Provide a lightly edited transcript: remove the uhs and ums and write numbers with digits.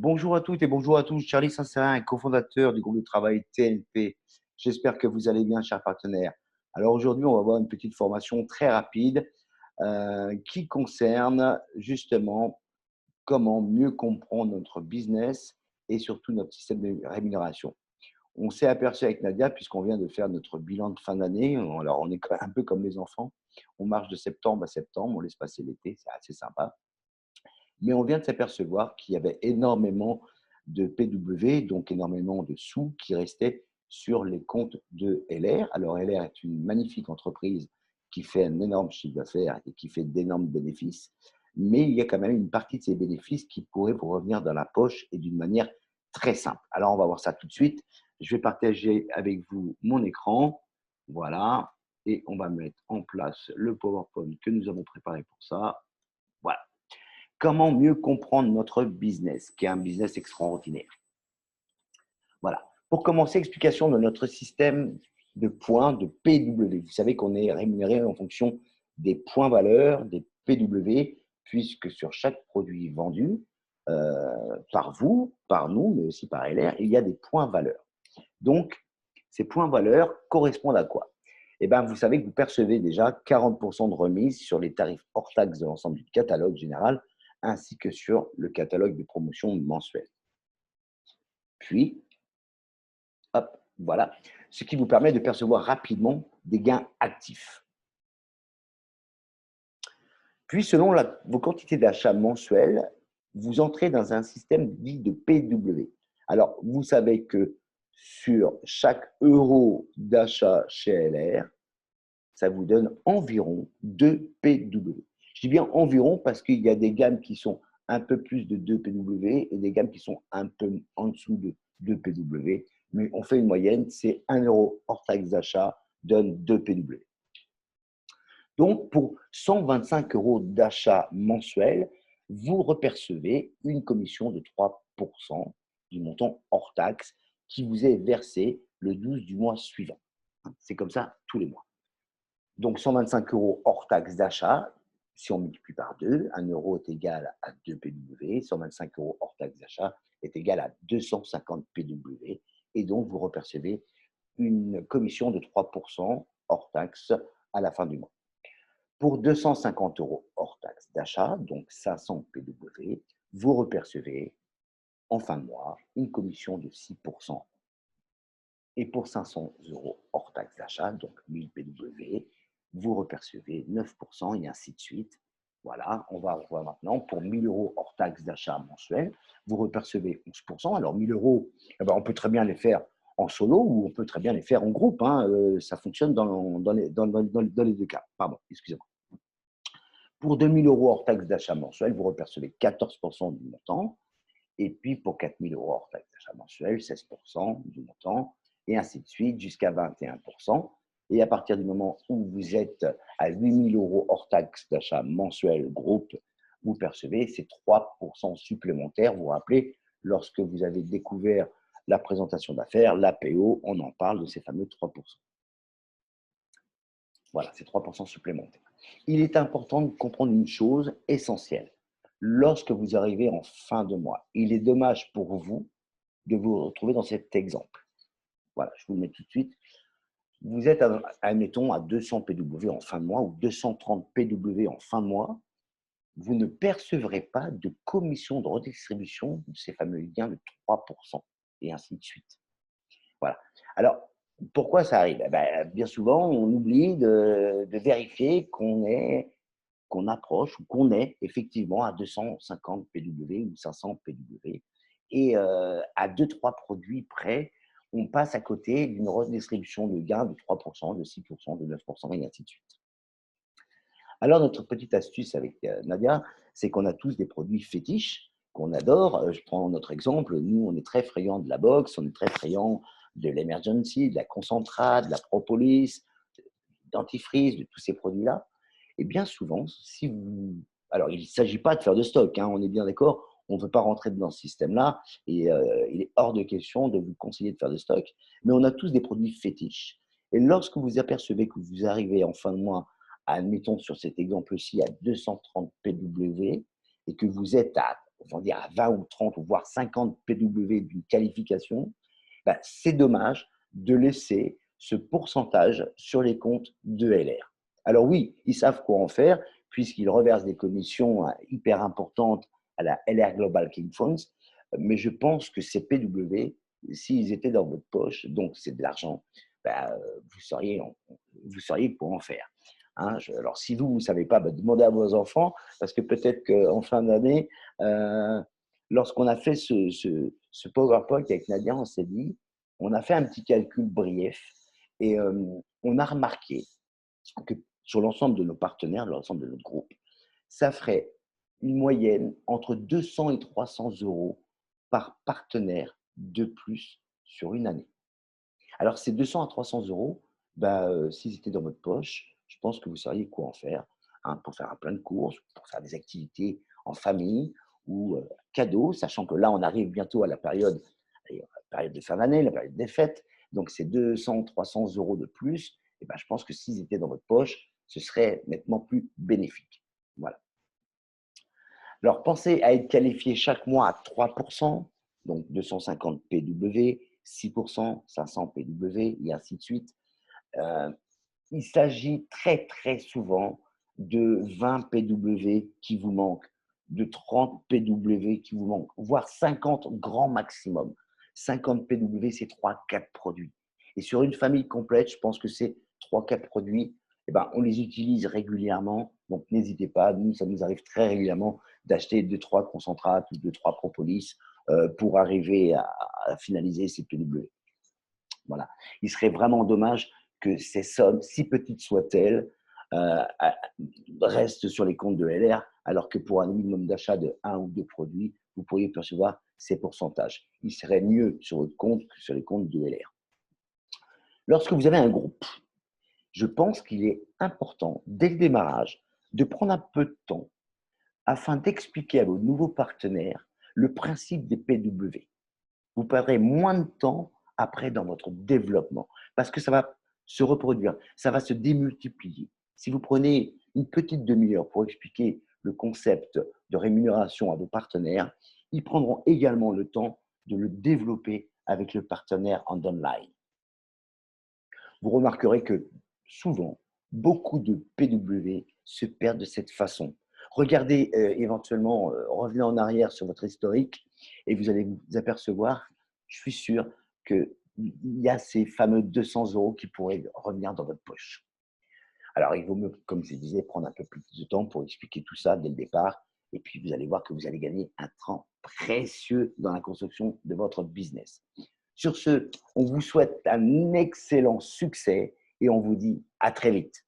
Bonjour à toutes et bonjour à tous. Charlie Saint-Sérin, cofondateur du groupe de travail TNP. J'espère que vous allez bien, chers partenaires. Alors aujourd'hui, on va voir une petite formation très rapide qui concerne justement comment mieux comprendre notre business et surtout notre système de rémunération. On s'est aperçu avec Nadia, puisqu'on vient de faire notre bilan de fin d'année. Alors, on est un peu comme les enfants. On marche de septembre à septembre, on laisse passer l'été, c'est assez sympa. Mais on vient de s'apercevoir qu'il y avait énormément de PW, donc énormément de sous qui restaient sur les comptes de LR. Alors LR est une magnifique entreprise qui fait un énorme chiffre d'affaires et qui fait d'énormes bénéfices, mais il y a quand même une partie de ces bénéfices qui pourraient vous revenir dans la poche et d'une manière très simple. Alors on va voir ça tout de suite. Je vais partager avec vous mon écran. Voilà. Et on va mettre en place le PowerPoint que nous avons préparé pour ça. Voilà. Comment mieux comprendre notre business, qui est un business extraordinaire. Voilà. Pour commencer, explication de notre système de points de PW. Vous savez qu'on est rémunéré en fonction des points valeurs, des PW, puisque sur chaque produit vendu, par vous, par nous, mais aussi par LR, il y a des points valeurs. Donc, ces points valeurs correspondent à quoi? Eh bien, vous savez que vous percevez déjà 40% de remise sur les tarifs hors taxe de l'ensemble du catalogue général, ainsi que sur le catalogue de promotion mensuel. Puis, hop, voilà, ce qui vous permet de percevoir rapidement des gains actifs. Puis, selon vos quantités d'achat mensuelles, vous entrez dans un système dit de PW. Alors, vous savez que sur chaque euro d'achat chez LR, ça vous donne environ 2 PW. Je dis bien environ parce qu'il y a des gammes qui sont un peu plus de 2 PW et des gammes qui sont un peu en dessous de 2 PW. Mais on fait une moyenne, c'est 1 euro hors taxe d'achat donne 2 PW. Donc, pour 125 euros d'achat mensuel, vous repercevez une commission de 3% du montant hors taxe qui vous est versé le 12 du mois suivant. C'est comme ça tous les mois. Donc, 125 euros hors taxe d'achat, si on multiplie par 2, 1 euro est égal à 2 PW, 125 euros hors taxe d'achat est égal à 250 PW, et donc vous repercevez une commission de 3% hors taxe à la fin du mois. Pour 250 euros hors taxe d'achat, donc 500 PW, vous repercevez en fin de mois une commission de 6%. Et pour 500 euros hors taxe d'achat, donc 1000 PW, vous repercevez 9% et ainsi de suite. Voilà, on va voir maintenant pour 1000 euros hors taxe d'achat mensuel, vous repercevez 11%. Alors 1000 euros, eh ben, on peut très bien les faire en solo ou on peut très bien les faire en groupe. Ça fonctionne dans les deux cas. Pardon, excusez-moi. Pour 2000 euros hors taxe d'achat mensuel, vous repercevez 14% du montant. Et puis pour 4000 euros hors taxe d'achat mensuel, 16% du montant, et ainsi de suite jusqu'à 21%. Et à partir du moment où vous êtes à 8000 euros hors taxe d'achat mensuel groupe, vous percevez ces 3% supplémentaires. Vous vous rappelez, lorsque vous avez découvert la présentation d'affaires, l'APO, on en parle de ces fameux 3%. Voilà, ces 3% supplémentaires. Il est important de comprendre une chose essentielle. Lorsque vous arrivez en fin de mois, il est dommage pour vous de vous retrouver dans cet exemple. Voilà, je vous le mets tout de suite. Vous êtes, admettons, à 200 PW en fin de mois ou 230 PW en fin de mois. Vous ne percevrez pas de commission de redistribution de ces fameux gains de 3% et ainsi de suite. Voilà. Alors, pourquoi ça arrive? Bien souvent, on oublie de vérifier qu'on approche ou qu'on est effectivement à 250 PW ou 500 PW. Et à 2-3 produits près, on passe à côté d'une redistribution de gains de 3%, de 6%, de 9% et ainsi de suite. Alors, notre petite astuce avec Nadia, c'est qu'on a tous des produits fétiches qu'on adore. Je prends notre exemple. Nous, on est très friands de la boxe, on est très friands de l'Emergency, de la Concentra, de la Propolis, dentifrice, de tous ces produits-là. Et bien souvent, si vous… Alors, il ne s'agit pas de faire de stock, on est bien d'accord, on ne veut pas rentrer dans ce système-là, et il est hors de question de vous conseiller de faire de stock, mais on a tous des produits fétiches. Et lorsque vous apercevez que vous arrivez en fin de mois, admettons sur cet exemple-ci, à 230 PW, et que vous êtes à vont dire à 20 ou 30 ou voire 50 PW d'une qualification, ben, c'est dommage de laisser ce pourcentage sur les comptes de LR. Alors oui, ils savent quoi en faire puisqu'ils reversent des commissions hyper importantes à la LR Global King Funds, mais je pense que ces PW, s'ils étaient dans votre poche, donc c'est de l'argent, ben, vous seriez pour en faire. Hein, alors, si vous ne savez pas, ben, demandez à vos enfants, parce que peut-être qu'en fin d'année, lorsqu'on a fait ce PowerPoint avec Nadia, on s'est dit, on a fait un petit calcul brief et on a remarqué que sur l'ensemble de nos partenaires, l'ensemble de notre groupe, ça ferait une moyenne entre 200 et 300 euros par partenaire de plus sur une année. Alors, ces 200 à 300 euros, bah, s'ils étaient dans votre poche, je pense que vous sauriez quoi en faire, hein, pour faire un plein de courses, pour faire des activités en famille ou cadeaux, sachant que là, on arrive bientôt à la période de fin d'année, la période des fêtes. Donc, ces 200, 300 euros de plus, eh ben, je pense que s'ils étaient dans votre poche, ce serait nettement plus bénéfique. Voilà. Alors, pensez à être qualifié chaque mois à 3%, donc 250 PW, 6%, 500 PW, et ainsi de suite. Euh, il s'agit très, très souvent de 20 PW qui vous manquent, de 30 PW qui vous manquent, voire 50 grand maximum. 50 PW, c'est 3-4 produits. Et sur une famille complète, je pense que c'est 3-4 produits. Eh ben, on les utilise régulièrement, donc n'hésitez pas. Nous, ça nous arrive très régulièrement d'acheter 2-3 concentrates ou 2-3 propolis pour arriver à finaliser ces PW. Voilà. Il serait vraiment dommage que ces sommes, si petites soient-elles, restent sur les comptes de LR, alors que pour un minimum d'achat de 1 ou 2 produits, vous pourriez percevoir ces pourcentages. Il serait mieux sur votre compte que sur les comptes de LR. Lorsque vous avez un groupe, je pense qu'il est important, dès le démarrage, de prendre un peu de temps afin d'expliquer à vos nouveaux partenaires le principe des PW. Vous perdrez moins de temps après dans votre développement parce que ça va se reproduire, ça va se démultiplier. Si vous prenez une petite demi-heure pour expliquer le concept de rémunération à vos partenaires, ils prendront également le temps de le développer avec le partenaire en online. Vous remarquerez que souvent, beaucoup de PW se perdent de cette façon. Regardez éventuellement, revenez en arrière sur votre historique et vous allez vous apercevoir, je suis sûr qu'il y a ces fameux 200 euros qui pourraient revenir dans votre poche. Alors, il vaut mieux, comme je disais, prendre un peu plus de temps pour expliquer tout ça dès le départ. Et puis, vous allez voir que vous allez gagner un temps précieux dans la construction de votre business. Sur ce, on vous souhaite un excellent succès et on vous dit à très vite.